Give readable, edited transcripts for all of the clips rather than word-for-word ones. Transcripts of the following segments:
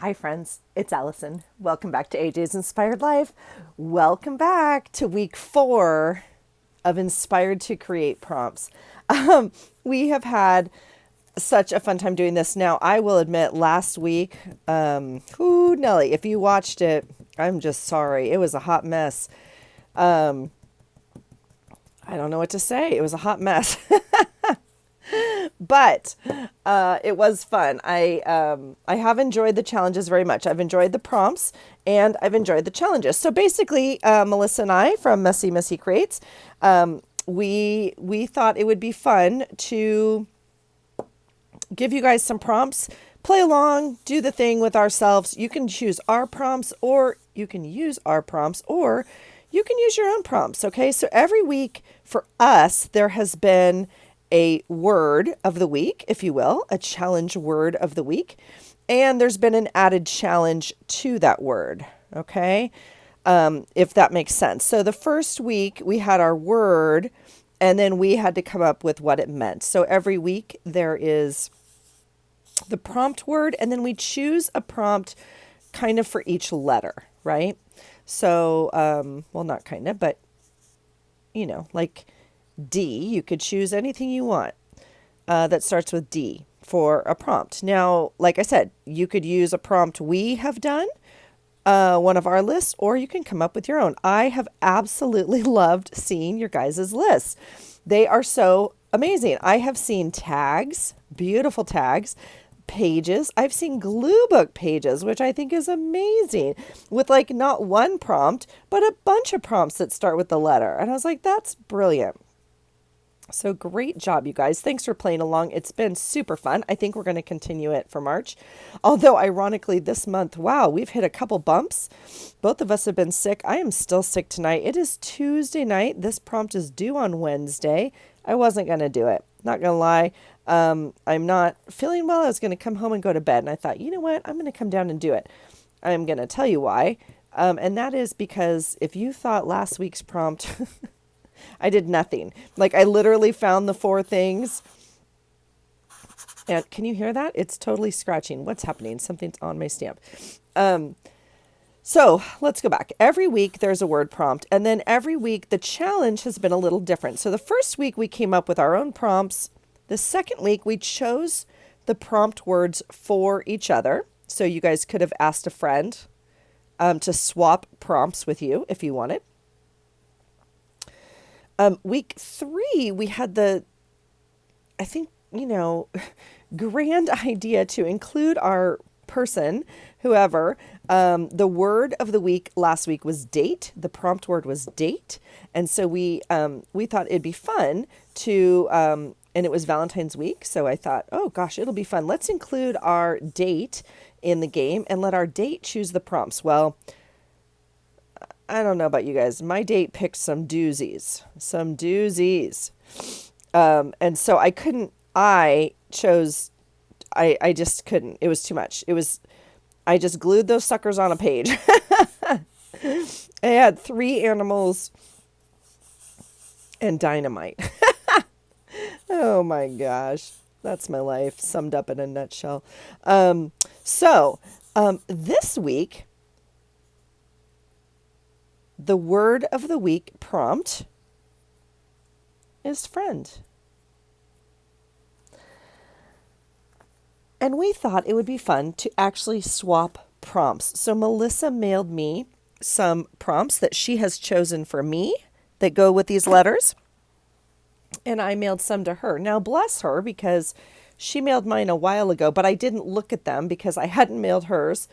Hi, friends. It's Allison. Welcome back to AJ's Inspired Life. Welcome back to week 4 of Inspired to Create prompts. We have had such a fun time doing this. Now, I will admit, last week, Nelly, if you watched it, I'm just sorry. It was a hot mess. I don't know what to say. It was a hot mess. But it was fun. I have enjoyed the challenges very much. I've enjoyed the prompts and I've enjoyed the challenges. So basically, Melissa and I from Messy Creates, we thought it would be fun to give you guys some prompts, play along, do the thing with ourselves. You can choose our prompts, or you can use our prompts, or you can use your own prompts. Okay, so every week for us, there has been a word of the week, if you will, a challenge word of the week. And there's been an added challenge to that word. Okay. If that makes sense. So the first week we had our word and then we had to come up with what it meant. So every week there is the prompt word and then we choose a prompt kind of for each letter, right? So, well, not kind of, but like D, you could choose anything you want that starts with D for a prompt. Now, like I said, you could use a prompt we have done, one of our lists, or you can come up with your own. I have absolutely loved seeing your guys' lists. They are so amazing. I have seen tags, beautiful tags, pages. I've seen glue book pages, which I think is amazing, with like not one prompt, but a bunch of prompts that start with the letter. And I was like, that's brilliant. So great job, you guys. Thanks for playing along. It's been super fun. I think we're going to continue it for March. Although, ironically, this month, wow, we've hit a couple bumps. Both of us have been sick. I am still sick tonight. It is Tuesday night. This prompt is due on Wednesday. I wasn't going to do it. Not going to lie. I'm not feeling well. I was going to come home and go to bed. And I thought, you know what? I'm going to come down and do it. I'm going to tell you why. And that is because if you thought last week's prompt... I did nothing. Like I literally found the 4 things. And can you hear that? It's totally scratching. What's happening? Something's on my stamp. So let's go back. Every week there's a word prompt. And then every week the challenge has been a little different. So the first week we came up with our own prompts. The second week we chose the prompt words for each other. So you guys could have asked a friend to swap prompts with you if you wanted. Week 3, we had I think, grand idea to include our person, whoever. The word of the week last week was date. The prompt word was date. And so we thought it'd be fun to, and it was Valentine's week. So I thought, oh gosh, it'll be fun. Let's include our date in the game and let our date choose the prompts. Well, I don't know about you guys. My date picked some doozies. And so I just couldn't. It was too much. I just glued those suckers on a page. I had 3 animals and dynamite. Oh my gosh. That's my life summed up in a nutshell. This week, the word of the week prompt is friend. And we thought it would be fun to actually swap prompts. So Melissa mailed me some prompts that she has chosen for me that go with these letters. And I mailed some to her. Now, bless her, because she mailed mine a while ago, but I didn't look at them because I hadn't mailed hers.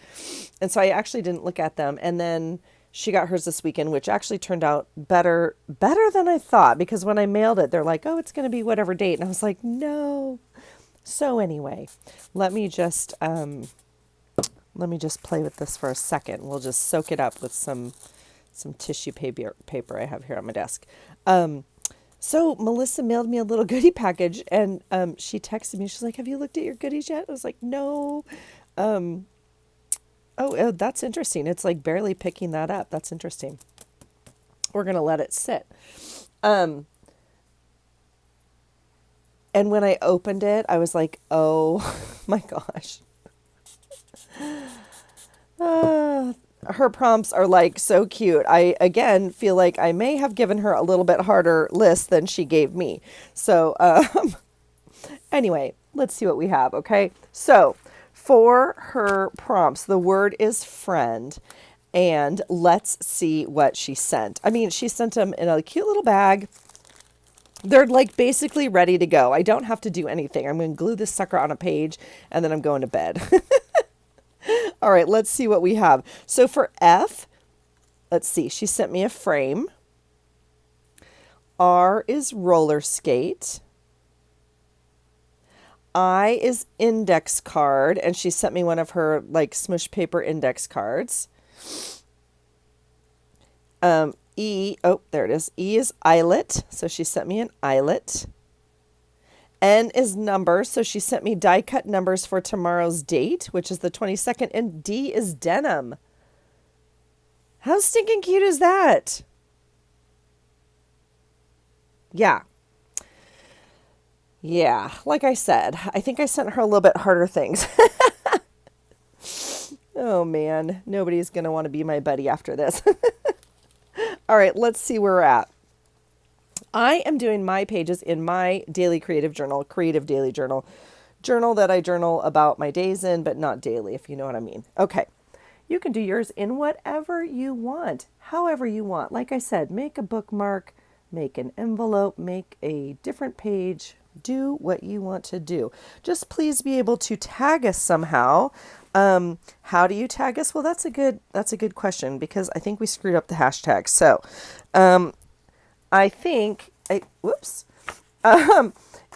And so I actually didn't look at them. And then she got hers this weekend, which actually turned out better than I thought, because when I mailed it, they're like, oh, it's going to be whatever date. And I was like, no. So anyway, let me just play with this for a second. We'll just soak it up with some tissue paper I have here on my desk. So Melissa mailed me a little goodie package, and she texted me. She's like, have you looked at your goodies yet? I was like, no. Oh, that's interesting. It's like barely picking that up. That's interesting. We're going to let it sit. And when I opened it, I was like, oh my gosh. Uh, her prompts are like so cute. I again feel like I may have given her a little bit harder list than she gave me. So, anyway, let's see what we have. Okay. So, for her prompts, the word is friend. And let's see what she sent. I mean, she sent them in a cute little bag. They're like basically ready to go. I don't have to do anything. I'm going to glue this sucker on a page and then I'm going to bed. All right, let's see what we have. So for F, let's see. She sent me a frame. R is roller skate. I is index card, and she sent me one of her like smush paper index cards. E, oh, there it is. E is eyelet, so she sent me an eyelet. N is numbers, so she sent me die cut numbers for tomorrow's date, which is the 22nd, and D is denim. How stinking cute is that? Yeah. Yeah, like I said, I think I sent her a little bit harder things. Oh man, nobody's going to want to be my buddy after this. All right, let's see where we're at. I am doing my pages in my daily creative journal, creative daily journal that I journal about my days in, but not daily, if you know what I mean. Okay. You can do yours in whatever you want, however you want. Like I said, make a bookmark, make an envelope, make a different page, do what you want to do. Just please be able to tag us somehow. How do you tag us? Well, that's a good question because I think we screwed up the hashtag. So, whoops.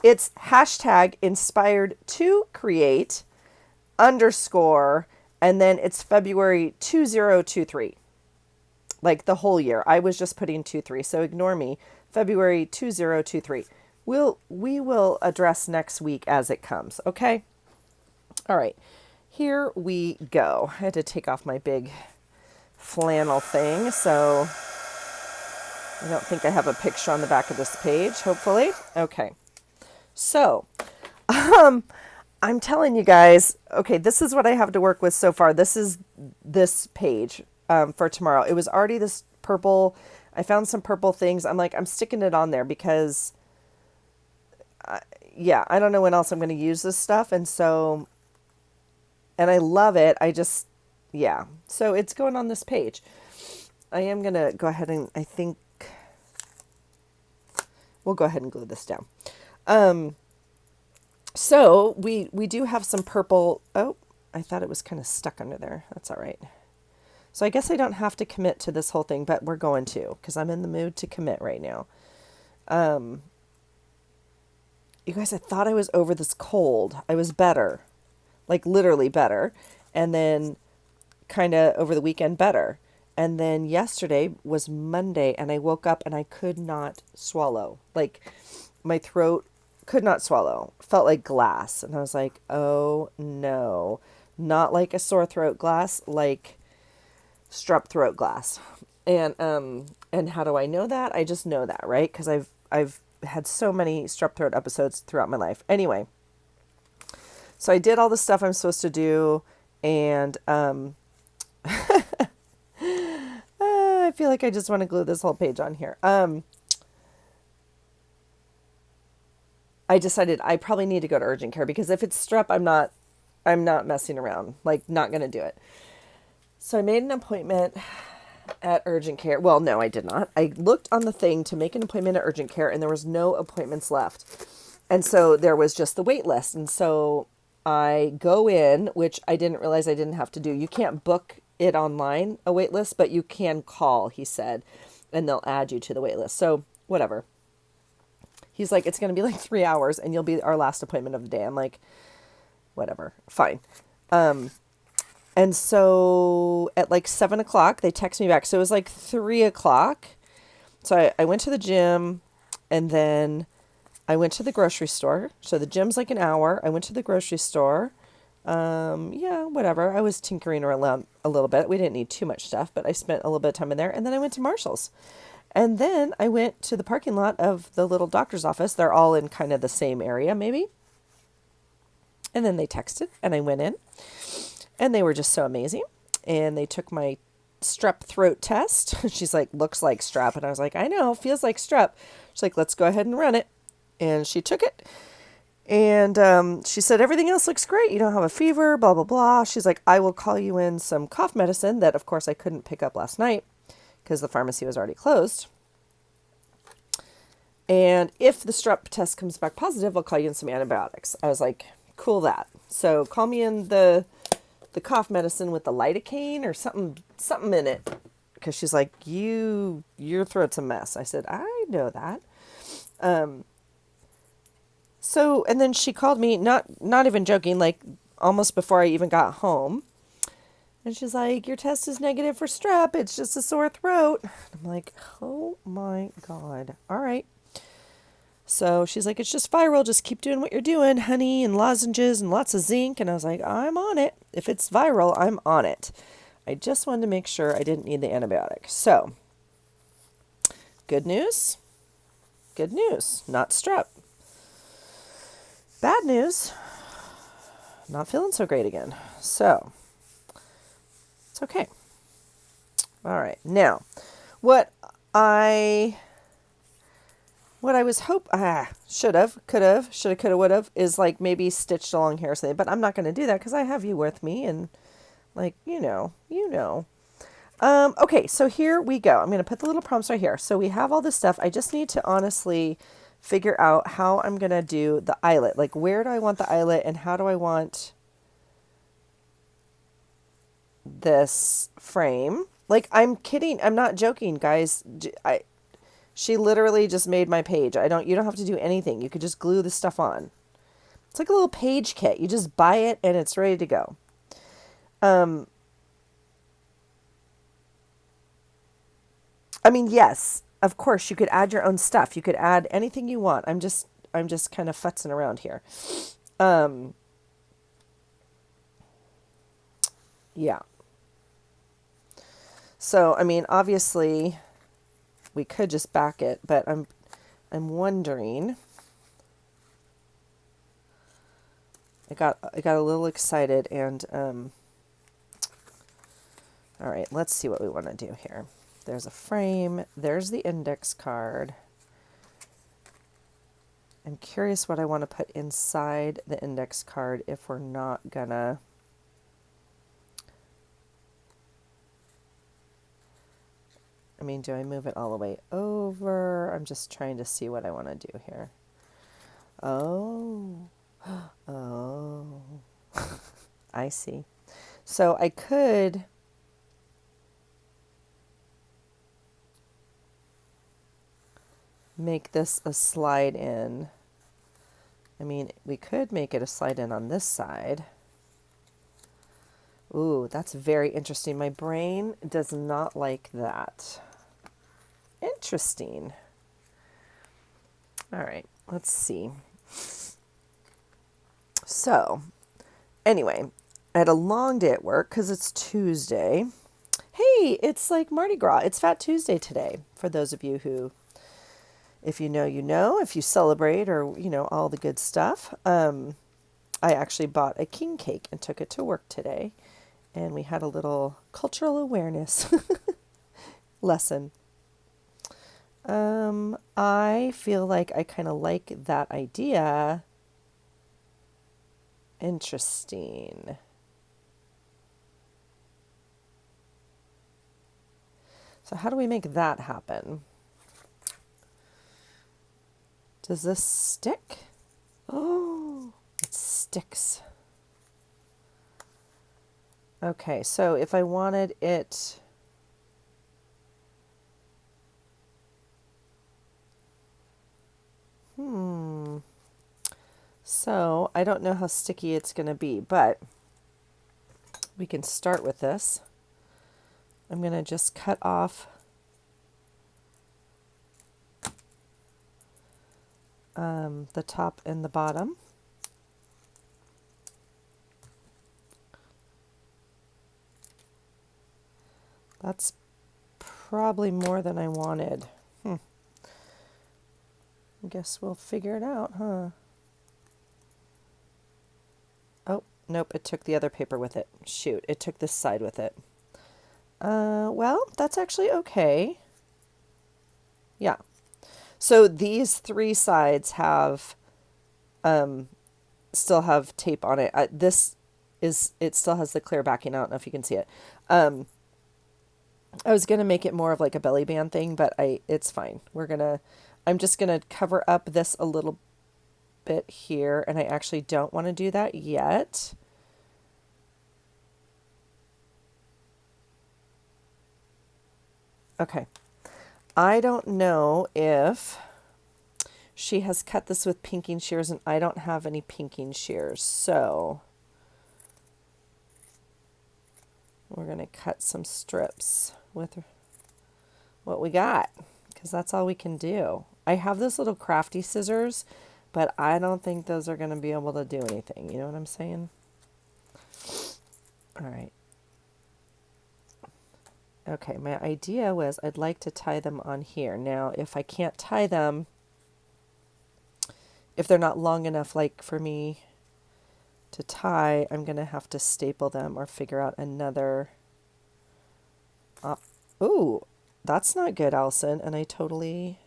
It's hashtag inspired to create _ and then it's February 2023. Like the whole year. I was just putting 23, so ignore me. February 2023. We will address next week as it comes, okay? All right. Here we go. I had to take off my big flannel thing, so I don't think I have a picture on the back of this page, hopefully. Okay. So, I'm telling you guys, okay, this is what I have to work with so far. This is this page for tomorrow. It was already this purple. I found some purple things. I'm sticking it on there because, yeah, I don't know when else I'm going to use this stuff. And I love it. Yeah. So it's going on this page. I am going to go ahead and I think we'll go ahead and glue this down. So we do have some purple. Oh, I thought it was kind of stuck under there. That's all right. So I guess I don't have to commit to this whole thing, but we're going to because I'm in the mood to commit right now. You guys, I thought I was over this cold. I was better, like literally better. And then kind of over the weekend better. And then yesterday was Monday and I woke up and I could not swallow. Like my throat could not swallow. Felt like glass. And I was like, oh no, not like a sore throat glass, like strep throat glass. And how do I know that? I just know that, right? Because I've had so many strep throat episodes throughout my life. Anyway, so I did all the stuff I'm supposed to do, and I feel like I just want to glue this whole page on here. I decided I probably need to go to urgent care because if it's strep, I'm not messing around, like not going to do it. So I made an appointment at urgent care. Well, no, I did not. I looked on the thing to make an appointment at urgent care and there was no appointments left. And so there was just the wait list. And so I go in, which I didn't realize I didn't have to do. You can't book it online, a wait list, but you can call, he said, and they'll add you to the wait list. So whatever. He's like, it's going to be like 3 hours and you'll be our last appointment of the day. I'm like, whatever, fine. And so at like 7:00, they text me back. So it was like 3:00. So I went to the gym and then I went to the grocery store. So the gym's like an hour. I went to the grocery store. Yeah, whatever. I was tinkering around a little bit. We didn't need too much stuff, but I spent a little bit of time in there. And then I went to Marshall's. And then I went to the parking lot of the little doctor's office. They're all in kind of the same area, maybe. And then they texted and I went in and they were just so amazing. and they took my strep throat test. She's like, looks like strep. And I was like, I know, feels like strep. She's like, let's go ahead and run it. And she took it. And she said, everything else looks great. You don't have a fever, blah, blah, blah. She's like, I will call you in some cough medicine that, of course, I couldn't pick up last night because the pharmacy was already closed. And if the strep test comes back positive, I'll call you in some antibiotics. I was like, cool that. So call me in the cough medicine with the lidocaine or something in it. Because she's like, your throat's a mess. I said, I know that. So, and then she called me, not even joking, like almost before I even got home. And she's like, your test is negative for strep. It's just a sore throat. I'm like, oh my God. All right. So she's like, it's just viral. Just keep doing what you're doing, honey, and lozenges and lots of zinc. And I was like, I'm on it. If it's viral, I'm on it. I just wanted to make sure I didn't need the antibiotic. So, good news. Good news. Not strep. Bad news. Not feeling so great again. So, it's okay. All right. Now, what I was should have, could have, would have, is like maybe stitched along here or something, but I'm not going to do that because I have you with me and like, you know. Okay, so here we go. I'm going to put the little prompts right here. So we have all this stuff. I just need to honestly figure out how I'm going to do the eyelet. Like, where do I want the eyelet and how do I want this frame? Like, I'm kidding. I'm not joking, guys. She literally just made my page. You don't have to do anything. You could just glue this stuff on. It's like a little page kit. You just buy it and it's ready to go. I mean, yes, of course, you could add your own stuff. You could add anything you want. I'm just kind of futzing around here. Yeah. So, I mean, obviously we could just back it, but I'm wondering. I got a little excited and all right, let's see what we want to do here. There's a frame, there's the index card. I'm curious what I want to put inside the index card if we're not gonna I mean, do I move it all the way over? I'm just trying to see what I want to do here. Oh, I see. So I could make this a slide in. I mean, we could make it a slide in on this side. Ooh, that's very interesting. My brain does not like that. Interesting. All right, let's see. So, anyway, I had a long day at work because it's Tuesday. Hey, it's like Mardi Gras. It's Fat Tuesday today. For those of you who, if you know, you know, if you celebrate or, you know, all the good stuff. I actually bought a king cake and took it to work today. And we had a little cultural awareness lesson. I feel like I kind of like that idea. Interesting. So how do we make that happen? Does this stick? Oh, it sticks. Okay, so if I wanted it, so I don't know how sticky it's going to be, but we can start with this. I'm going to just cut off the top and the bottom. That's probably more than I wanted. I guess we'll figure it out, huh? Oh, nope, it took the other paper with it. Shoot, it took this side with it. Well, that's actually okay. Yeah. So these three sides have still have tape on it. This is it still has the clear backing. I don't know if you can see it. Um, I was gonna make it more of like a belly band thing, but it's fine. I'm just gonna cover up this a little bit here, and I actually don't want to do that yet. Okay. I don't know if she has cut this with pinking shears, and I don't have any pinking shears, so we're going to cut some strips with what we got, because that's all we can do. I have those little crafty scissors, but I don't think those are going to be able to do anything. You know what I'm saying? All right. Okay, my idea was I'd like to tie them on here. Now, if I can't tie them, if they're not long enough, like for me to tie, I'm going to have to staple them or figure out another. Ooh, that's not good, Allison. And I totally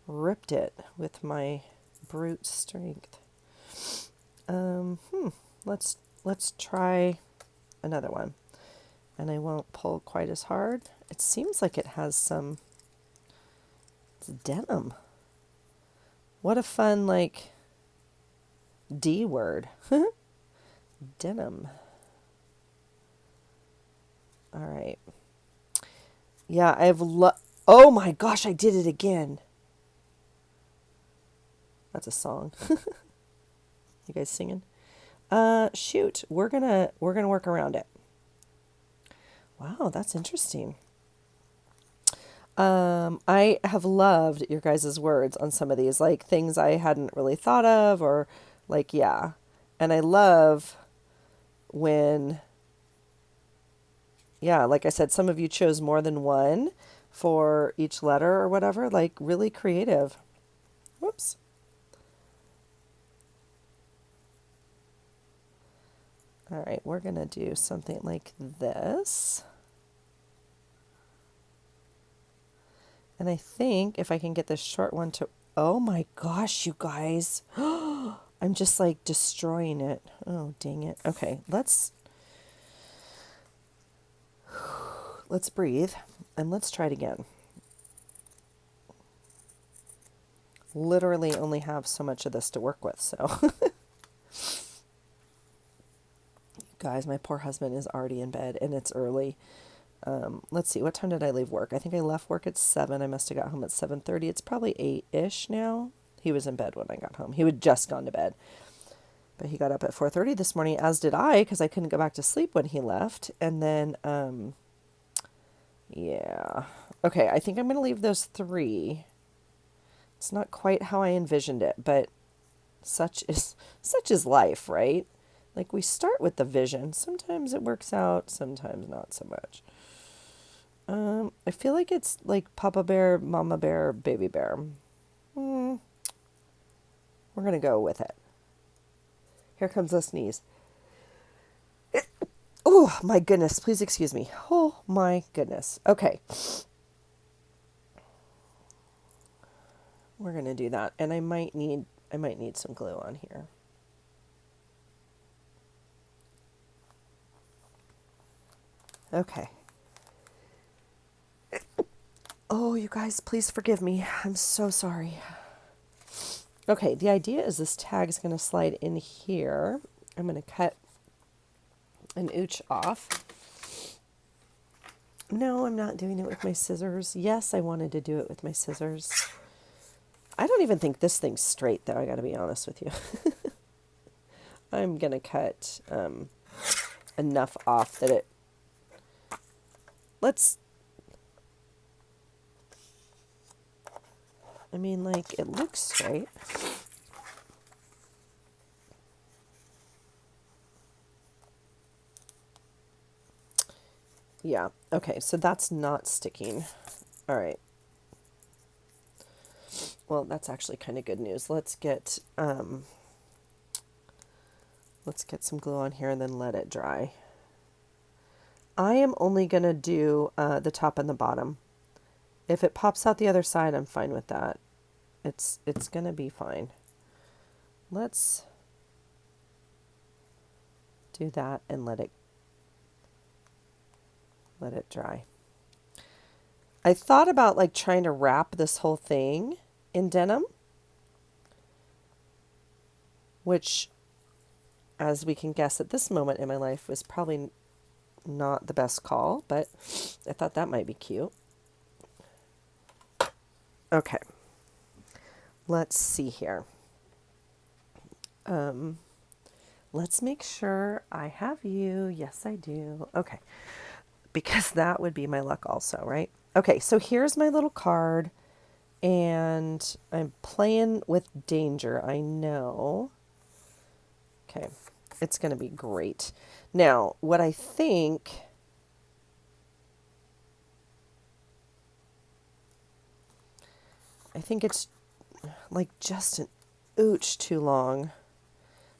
ripped it with my brute strength. Um, hmm, let's try another one. And I won't pull quite as hard. It seems like it has some, it's denim. What a fun, like, D word. Denim. All right. Yeah, oh my gosh, I did it again. That's a song. You guys singing? Shoot, we're gonna work around it. Wow, that's interesting. I have loved your guys' words on some of these, like things I hadn't really thought of, or like, yeah. And I love when, yeah, like I said, some of you chose more than one for each letter or whatever, like really creative. Whoops. All right, we're going to do something like this. And I think if I can get this short one to, oh my gosh, you guys. I'm just like destroying it. Oh, dang it. Okay, let's breathe and let's try it again. Literally only have so much of this to work with, so. Guys, my poor husband is already in bed and it's early. Let's see, what time did I leave work? I think I left work at 7. I must have got home at 7:30. It's probably 8-ish now. He was in bed when I got home. He had just gone to bed. But he got up at 4:30 this morning, as did I, because I couldn't go back to sleep when he left. And then, yeah. Okay, I think I'm going to leave those 3. It's not quite how I envisioned it, but such is life, right? Like we start with the vision. Sometimes it works out, sometimes not so much. I feel like it's like Papa Bear, Mama Bear, Baby Bear. We're going to go with it. Here comes the sneeze. Oh, my goodness. Please excuse me. Oh, my goodness. Okay. We're going to do that. And I might need some glue on here. Okay. Oh, you guys, please forgive me. I'm so sorry. Okay, the idea is this tag is going to slide in here. I'm going to cut an ooch off. No, I'm not doing it with my scissors. Yes, I wanted to do it with my scissors. I don't even think this thing's straight, though, I got to be honest with you. I'm going to cut enough off that it... I mean, like, it looks straight. Yeah, okay, so that's not sticking. All right. Well, that's actually kind of good news. Let's get some glue on here and then let it dry. I am only going to do the top and the bottom. If it pops out the other side, I'm fine with that. It's going to be fine. Let's do that and let it dry. I thought about like trying to wrap this whole thing in denim, which, as we can guess at this moment in my life, was probably not the best call, but I thought that might be cute. Okay, let's see here. Let's make sure I have you. Yes, I do. Okay, because that would be my luck also, right? Okay, so here's my little card, and I'm playing with danger, I know. Okay, it's going to be great. Now, what I think it's like just an ooch too long.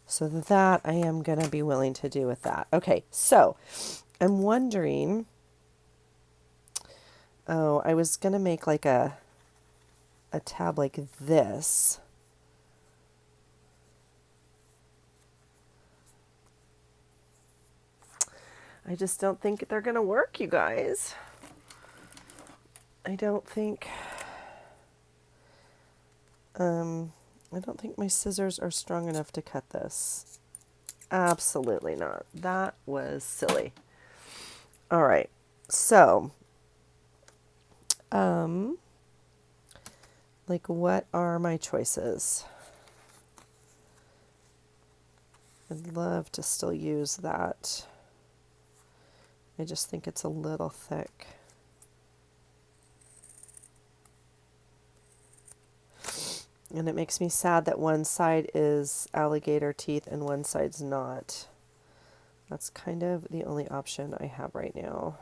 So that I am going to be willing to do with that. Okay, so I'm wondering, I was going to make like a tab like this. I just don't think they're going to work, you guys. I don't think my scissors are strong enough to cut this. Absolutely not. That was silly. All right. So, like, what are my choices? I'd love to still use that. I just think it's a little thick. And it makes me sad that one side is alligator teeth and one side's not. That's kind of the only option I have right now.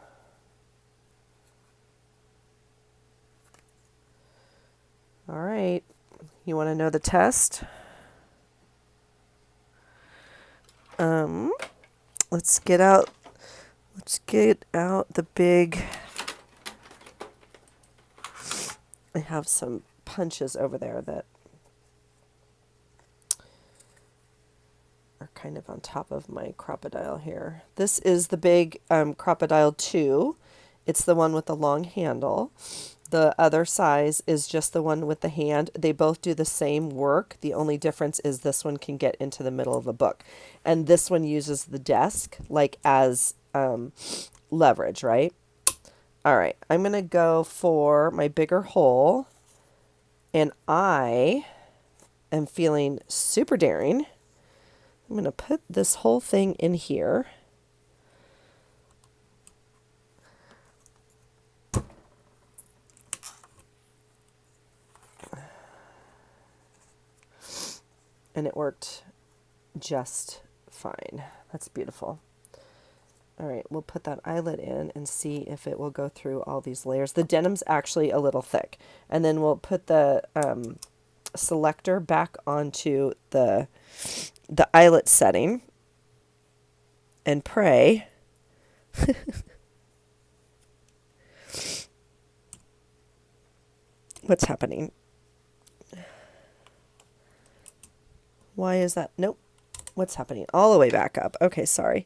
All right. You want to know the test? Let's get out the big. I have some punches over there that are kind of on top of my crocodile here. This is the big crocodile 2. It's the one with the long handle. The other size is just the one with the hand. They both do the same work. The only difference is this one can get into the middle of a book. And this one uses the desk like as leverage, right? All right, I'm going to go for my bigger hole. And I am feeling super daring. I'm going to put this whole thing in here. And it worked just fine. That's beautiful. All right, we'll put that eyelet in and see if it will go through all these layers. The denim's actually a little thick. And then we'll put the selector back onto the eyelet setting and pray. What's happening? Why is that? Nope. What's happening? All the way back up. Okay, sorry.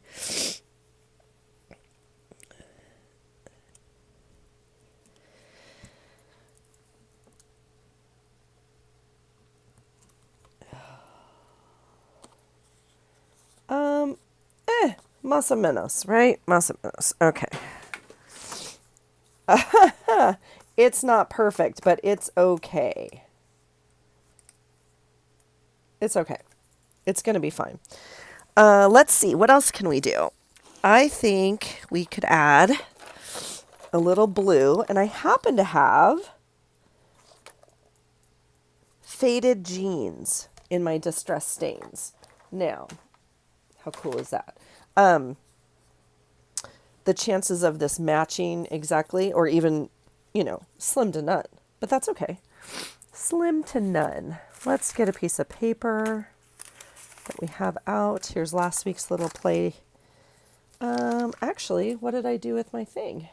Más o menos, right? Más o menos. Okay. It's not perfect, but it's okay. It's okay. It's going to be fine. Let's see. What else can we do? I think we could add a little blue, and I happen to have faded jeans in my distress stains. Now, how cool is that? The chances of this matching exactly, or even, slim to none, but that's okay. Slim to none. Let's get a piece of paper that we have out. Here's last week's little play Actually, what did I do with my thing?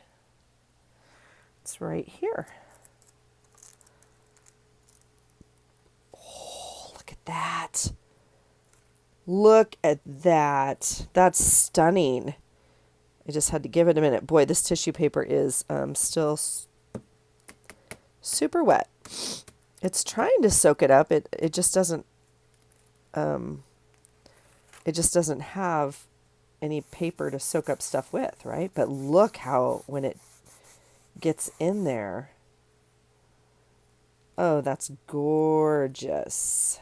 It's right here. Oh, look at that. Look at that. That's stunning. I just had to give it a minute. Boy, this tissue paper is still super wet. It's trying to soak it up. It just doesn't have any paper to soak up stuff with, right? But look how when it gets in there. Oh, that's gorgeous.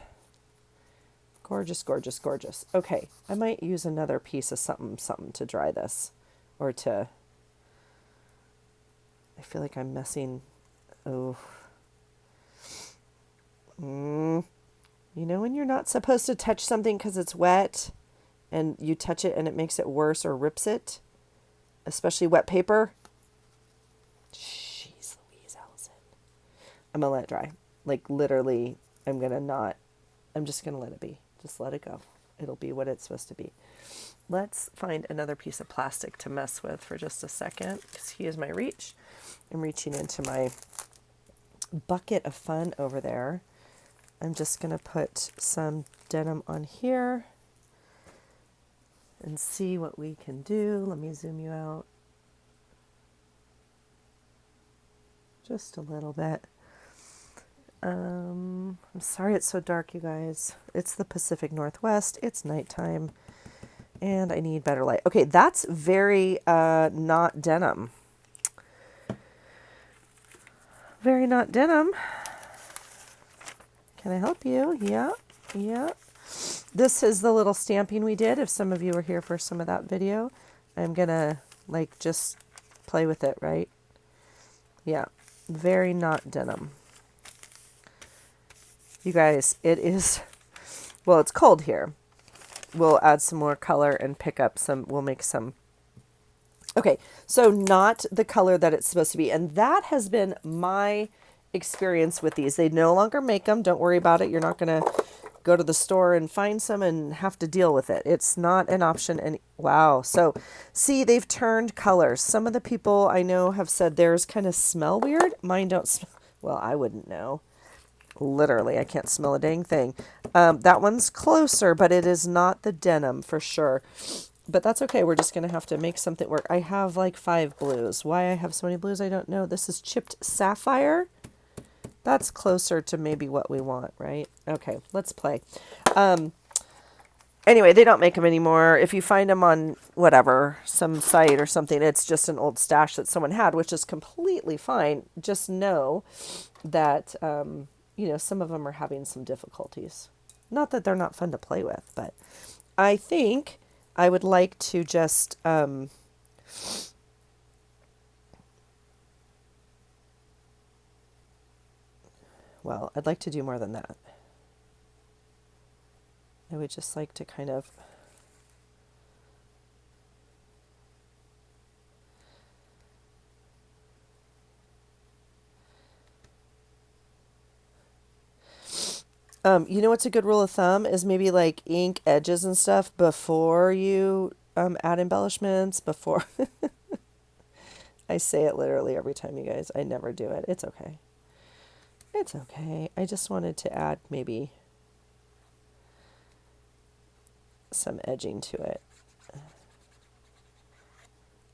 Gorgeous, gorgeous, gorgeous. Okay, I might use another piece of something to dry this. Or to... I feel like I'm messing... Oh. You know when you're not supposed to touch something because it's wet and you touch it and it makes it worse or rips it? Especially wet paper? Jeez Louise, Allison. I'm going to let it dry. Like literally, I'm just going to let it be. Just let it go. It'll be what it's supposed to be. Let's find another piece of plastic to mess with for just a second. Excuse my reach. I'm reaching into my bucket of fun over there. I'm just going to put some denim on here and see what we can do. Let me zoom you out just a little bit. I'm sorry it's so dark, you guys. It's the Pacific Northwest. It's nighttime, and I need better light. Okay, that's very not denim. Very not denim. Can I help you? Yeah, yeah. This is the little stamping we did. If some of you were here for some of that video, I'm gonna like just play with it, right? Yeah, very not denim. You guys, it is, well, it's cold here. We'll add some more color and pick up some, we'll make some. Okay, so not the color that it's supposed to be. And that has been my experience with these. They no longer make them. Don't worry about it. You're not going to go to the store and find some and have to deal with it. It's not an option. And wow. So see, they've turned colors. Some of the people I know have said theirs kind of smell weird. Mine don't smell. Well, I wouldn't know. Literally, I can't smell a dang thing. That one's closer, but it is not the denim for sure. But that's okay. We're just going to have to make something work. I have like 5 blues. Why I have so many blues, I don't know. This is chipped sapphire. That's closer to maybe what we want, right? Okay, let's play. Anyway, they don't make them anymore. If you find them on whatever, some site or something, it's just an old stash that someone had, which is completely fine. Just know that... you know, some of them are having some difficulties. Not that they're not fun to play with, but I think I would like to just, well, I'd like to do more than that. I would just like to kind of, you know what's a good rule of thumb is maybe like ink edges and stuff before you add embellishments, before. I say it literally every time, you guys. I never do it. It's okay. It's okay. I just wanted to add maybe some edging to it.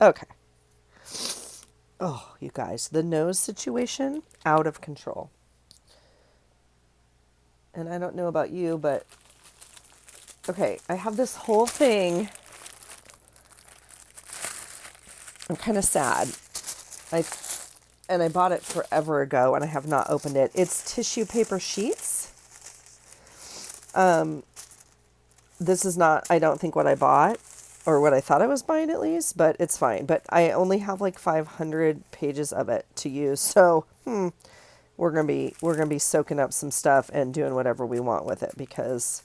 Okay. Oh, you guys, the nose situation, out of control. And I don't know about you, but okay, I have this whole thing. I'm kind of sad. I bought it forever ago and I have not opened it. It's tissue paper sheets. This is not, I don't think, what I bought or what I thought I was buying at least, but it's fine. But I only have like 500 pages of it to use. So, we're going to be soaking up some stuff and doing whatever we want with it because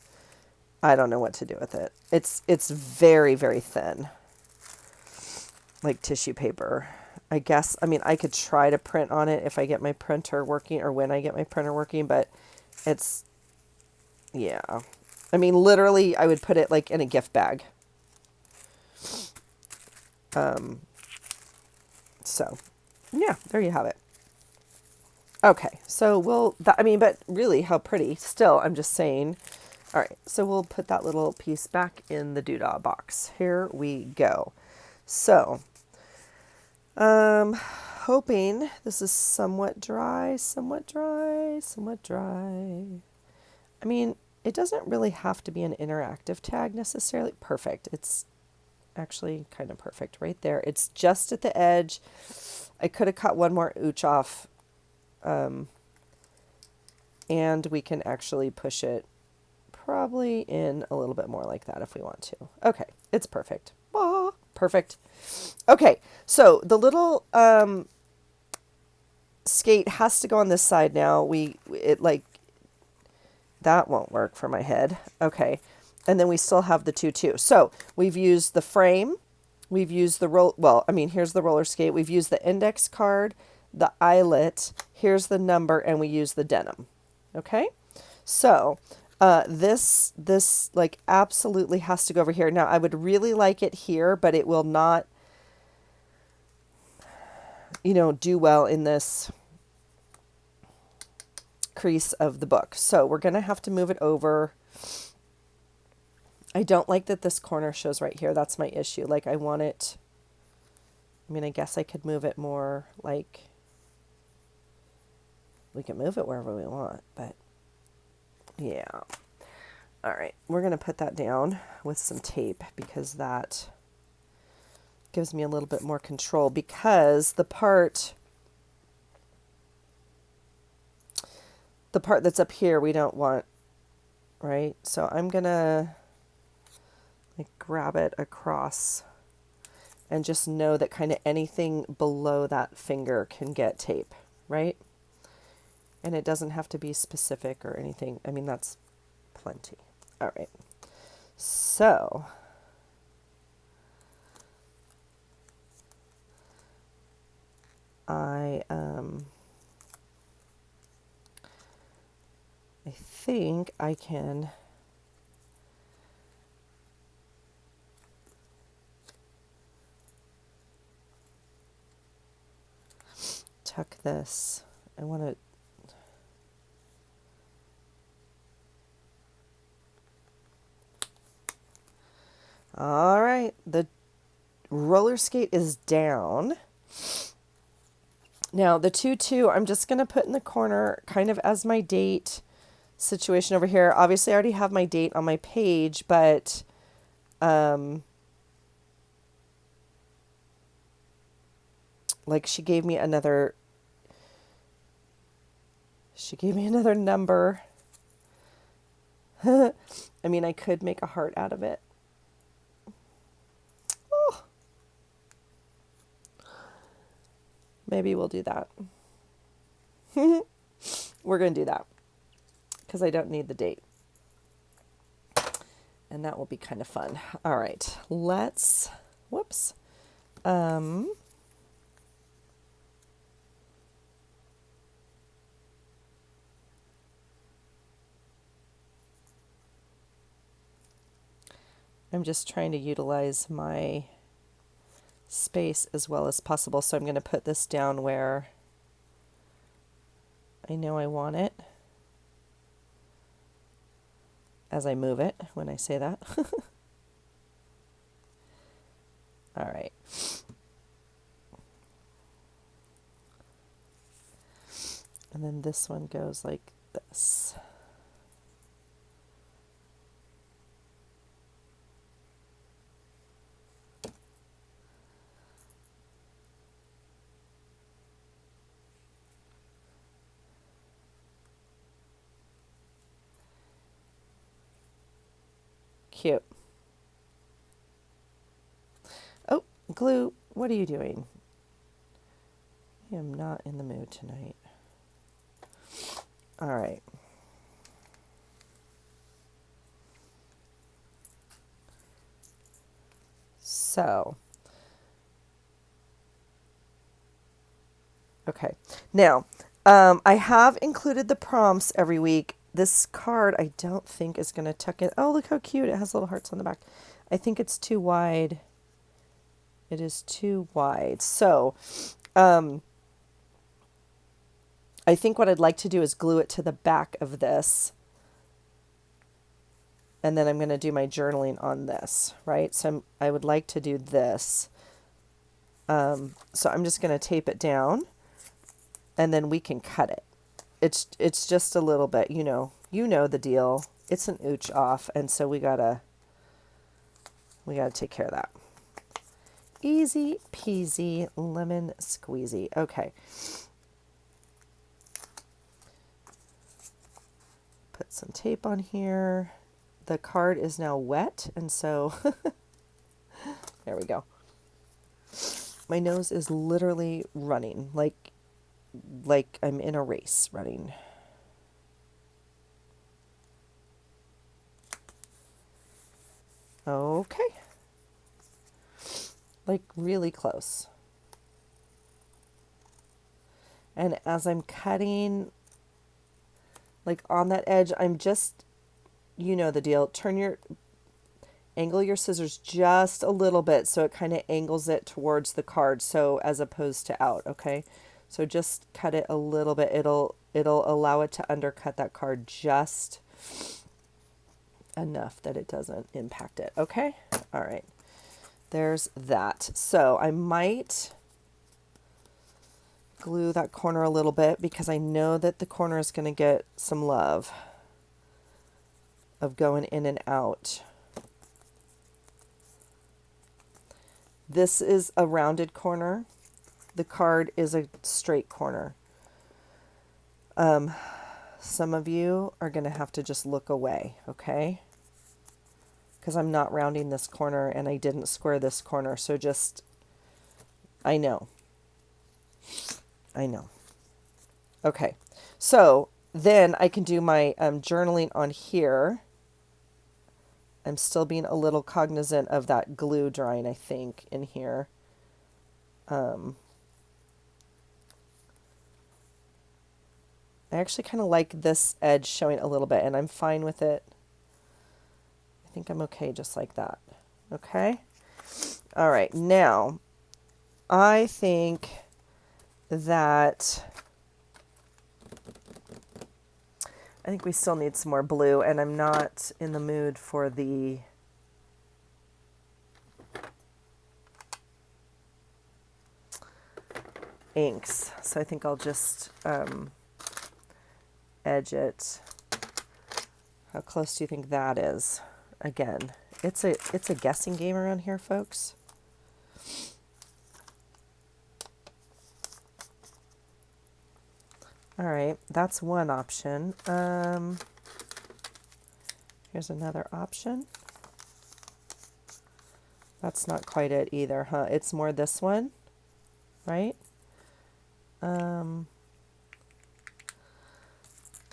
I don't know what to do with it. It's very, very thin. Like tissue paper. I guess, I mean, I could try to print on it if I get my printer working or when I get my printer working, but it's, yeah. I mean, literally, I would put it like in a gift bag. So yeah, there you have it. Okay, so I mean, but really, how pretty. Still, I'm just saying. All right, so we'll put that little piece back in the doodah box. Here we go. So, hoping this is somewhat dry, somewhat dry, somewhat dry. I mean, it doesn't really have to be an interactive tag necessarily. Perfect. It's actually kind of perfect right there. It's just at the edge. I could have cut one more ooch off. And we can actually push it probably in a little bit more like that if we want to. Okay, it's perfect. Ah, perfect. Okay, so the little skate has to go on this side now. That won't work for my head. Okay, and then we still have the tutu. So we've used the frame. We've used the here's the roller skate. We've used the index card, the eyelet. Here's the number, and we use the denim. Okay, so this like absolutely has to go over here. Now I would really like it here, but it will not, do well in this crease of the book. So we're going to have to move it over. I don't like that this corner shows right here. That's my issue. Like I want it, I guess I could move it more like, we can move it wherever we want, but yeah. All right, we're going to put that down with some tape because that gives me a little bit more control, because the part that's up here we don't want, right? So I'm going to grab it across and just know that kind of anything below that finger can get tape, right? And it doesn't have to be specific or anything. That's plenty. All right. So I think I can tuck this. I want to all right, the roller skate is down. Now the tutu, I'm just going to put in the corner kind of as my date situation over here. Obviously I already have my date on my page, but like she gave me another number. I could make a heart out of it. Oh. Maybe we'll do that. We're going to do that because I don't need the date. And that will be kind of fun. All right, whoops. I'm just trying to utilize my space as well as possible. So I'm going to put this down where I know I want it as I move it when I say that. All right. And then this one goes like this. Cute. Oh, glue, what are you doing? I am not in the mood tonight. All right. So, okay. Now, I have included the prompts every week. This card I don't think is going to tuck in. Oh, look how cute. It has little hearts on the back. I think it's too wide. It is too wide. So I think what I'd like to do is glue it to the back of this. And then I'm going to do my journaling on this, right? So I would like to do this. So I'm just going to tape it down and then we can cut it. It's just a little bit, you know the deal. It's an ooch off, and so we gotta take care of that. Easy peasy lemon squeezy. Okay. Put some tape on here. The card is now wet, and so there we go. My nose is literally running, like I'm in a race running. Okay. Like really close. And as I'm cutting, like on that edge, I'm just, you know the deal. Angle your scissors just a little bit so it kind of angles it towards the card, so as opposed to out, okay? So just cut it a little bit. It'll allow it to undercut that card just enough that it doesn't impact it, okay? All right. There's that. So I might glue that corner a little bit because I know that the corner is going to get some love of going in and out. This is a rounded corner. The card is a straight corner. Some of you are going to have to just look away, okay? Because I'm not rounding this corner and I didn't square this corner. So just, I know. Okay, so then I can do my journaling on here. I'm still being a little cognizant of that glue drying, I think, in here. I actually kind of like this edge showing a little bit, and I'm fine with it. I think I'm okay just like that. Okay? All right, now I think we still need some more blue, and I'm not in the mood for the inks. So I think I'll just edge it. How close do you think that is? Again, it's a guessing game around here, folks. All right, that's one option. Here's another option. That's not quite it either, huh? It's more this one, right?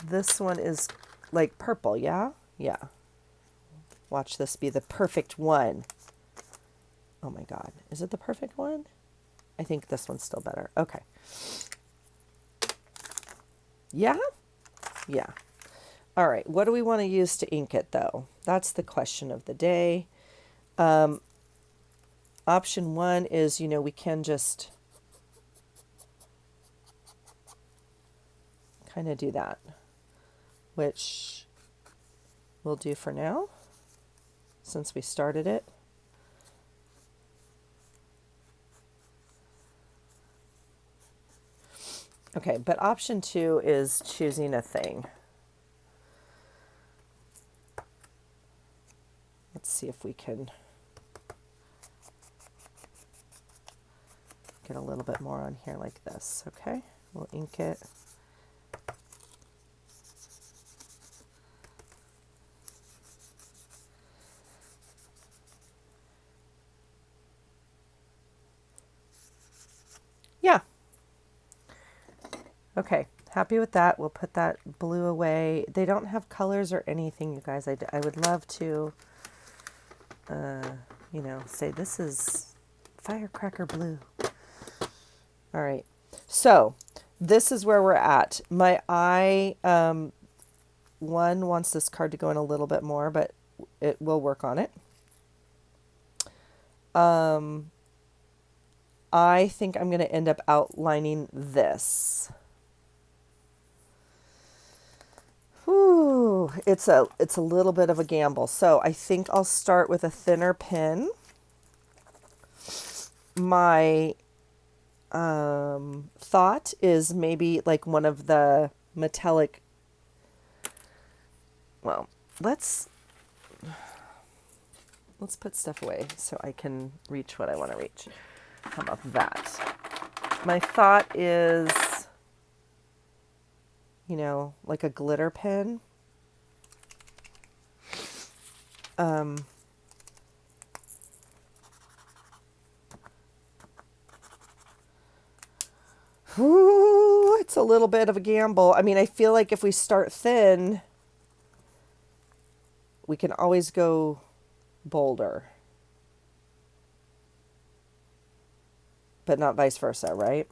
This one is like purple, yeah? Yeah. Watch this be the perfect one. Oh my God. Is it the perfect one? I think this one's still better. Okay. Yeah? Yeah. All right. What do we want to use to ink it, though? That's the question of the day. Option one is, we can just kind of do that, which we'll do for now since we started it. Okay, but option two is choosing a thing. Let's see if we can get a little bit more on here like this, okay? We'll ink it. Yeah. Okay, happy with that. We'll put that blue away. They don't have colors or anything, you guys. I would love to, say this is firecracker blue. All right, so this is where we're at. My eye, one wants this card to go in a little bit more, but it will work on it. I think I'm going to end up outlining this. Whew, it's a little bit of a gamble. So I think I'll start with a thinner pen. My thought is maybe like one of the metallic, well, let's put stuff away so I can reach what I want to reach. How about that? My thought is, like a glitter pen. Ooh, it's a little bit of a gamble. I mean, I feel like if we start thin, we can always go bolder. But not vice versa, right?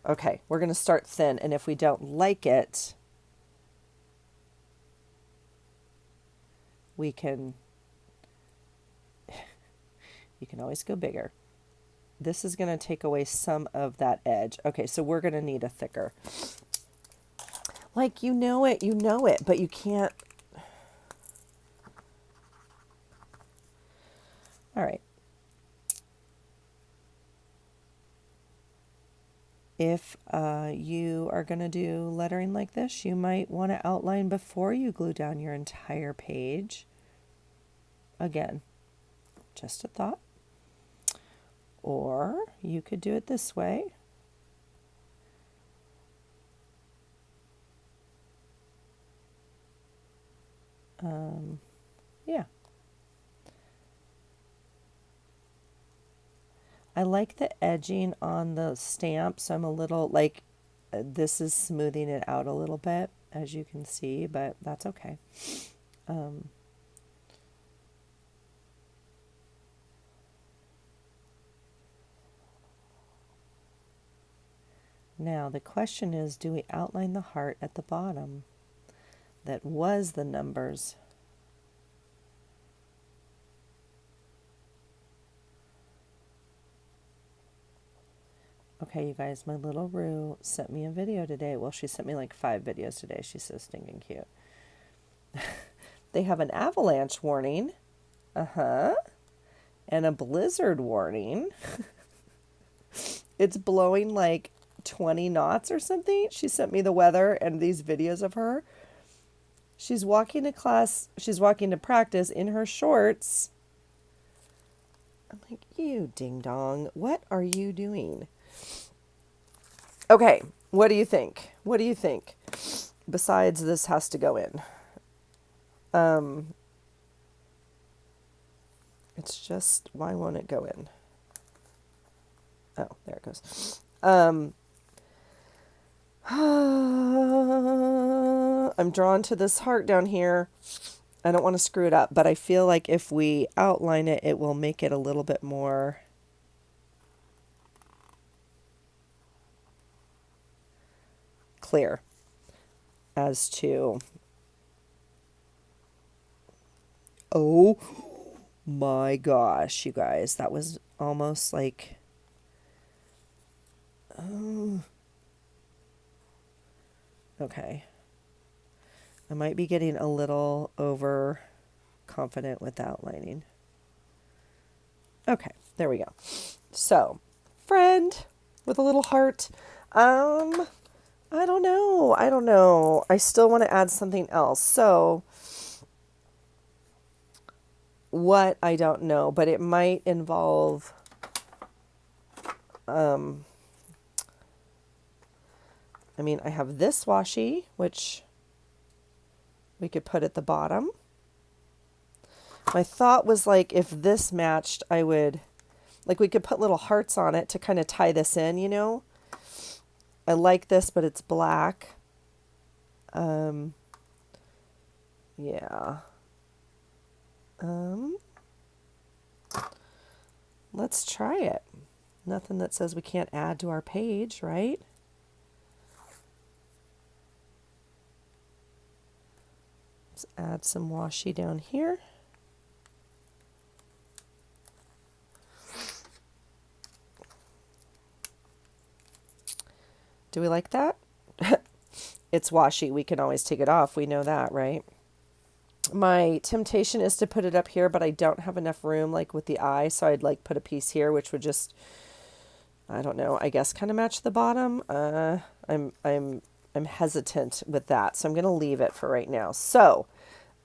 Okay, we're going to start thin, and if we don't like it, you can always go bigger. This is going to take away some of that edge. Okay, so we're going to need a thicker. Like, you know it, but you can't. All right. If you are going to do lettering like this, you might want to outline before you glue down your entire page. Again, just a thought. Or you could do it this way. Yeah. I like the edging on the stamp, so I'm a little like, this is smoothing it out a little bit, as you can see, but that's okay. Now the question is, do we outline the heart at the bottom that was the numbers? Okay, you guys, my little Rue sent me a video today. Well, she sent me like 5 videos today. She's so stinking cute. They have an avalanche warning. And a blizzard warning. It's blowing like 20 knots or something. She sent me the weather and these videos of her. She's walking to class. She's walking to practice in her shorts. I'm like, you ding dong. What are you doing? Okay, what do you think? What do you think? Besides, this has to go in. It's just, why won't it go in? Oh, there it goes. I'm drawn to this heart down here. I don't want to screw it up, but I feel like if we outline it, it will make it a little bit more clear as to, oh my gosh, you guys, that was almost like, okay. I might be getting a little overconfident with the outlining. Okay, there we go. So, friend with a little heart. I don't know. I still want to add something else. So, what, I don't know, but it might involve I mean, I have this washi, which we could put at the bottom. My thought was like, if this matched, I would, like, we could put little hearts on it to kind of tie this in, you know? I like this, but it's black. Yeah. Let's try it. Nothing that says we can't add to our page, right? Let's add some washi down here. Do we like that? It's washi. We can always take it off. We know that, right? My temptation is to put it up here, but I don't have enough room like with the eye, so I'd like put a piece here, which would just, I don't know, I guess kind of match the bottom. I'm hesitant with that, so I'm going to leave it for right now. So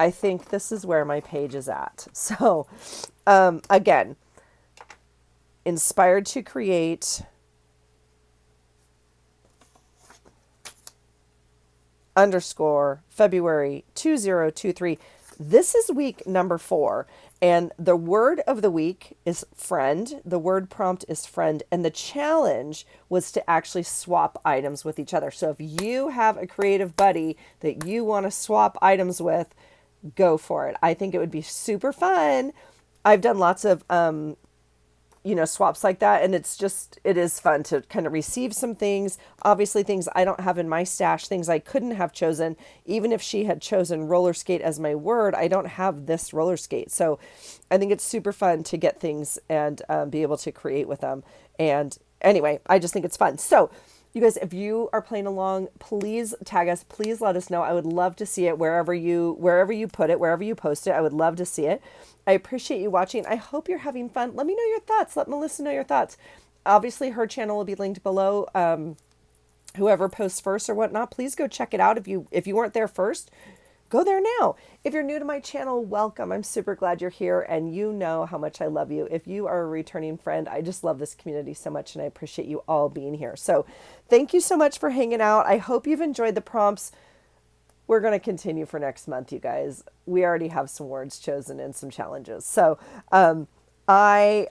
I think this is where my page is at. So again, inspired to create underscore February 2023. This is week number 4. And the word of the week is friend. The word prompt is friend. And the challenge was to actually swap items with each other. So if you have a creative buddy that you want to swap items with, go for it. I think it would be super fun. I've done lots of swaps like that. And it is fun to kind of receive some things, obviously things I don't have in my stash, things I couldn't have chosen. Even if she had chosen roller skate as my word, I don't have this roller skate. So I think it's super fun to get things and be able to create with them. And anyway, I just think it's fun. So you guys, if you are playing along, please tag us. Please let us know. I would love to see it wherever you put it, wherever you post it. I would love to see it. I appreciate you watching. I hope you're having fun. Let me know your thoughts. Let Melissa know your thoughts. Obviously, her channel will be linked below. Whoever posts first or whatnot, please go check it out. If you weren't there first, go there now. If you're new to my channel, welcome. I'm super glad you're here, and you know how much I love you. If you are a returning friend, I just love this community so much, and I appreciate you all being here. So thank you so much for hanging out. I hope you've enjoyed the prompts. We're going to continue for next month, you guys. We already have some words chosen and some challenges. So I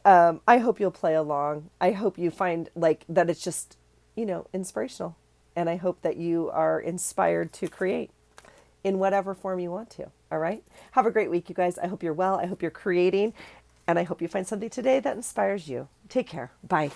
hope you'll play along. I hope you find like that it's just, inspirational. And I hope that you are inspired to create in whatever form you want to. All right. Have a great week, you guys. I hope you're well. I hope you're creating. And I hope you find something today that inspires you. Take care. Bye.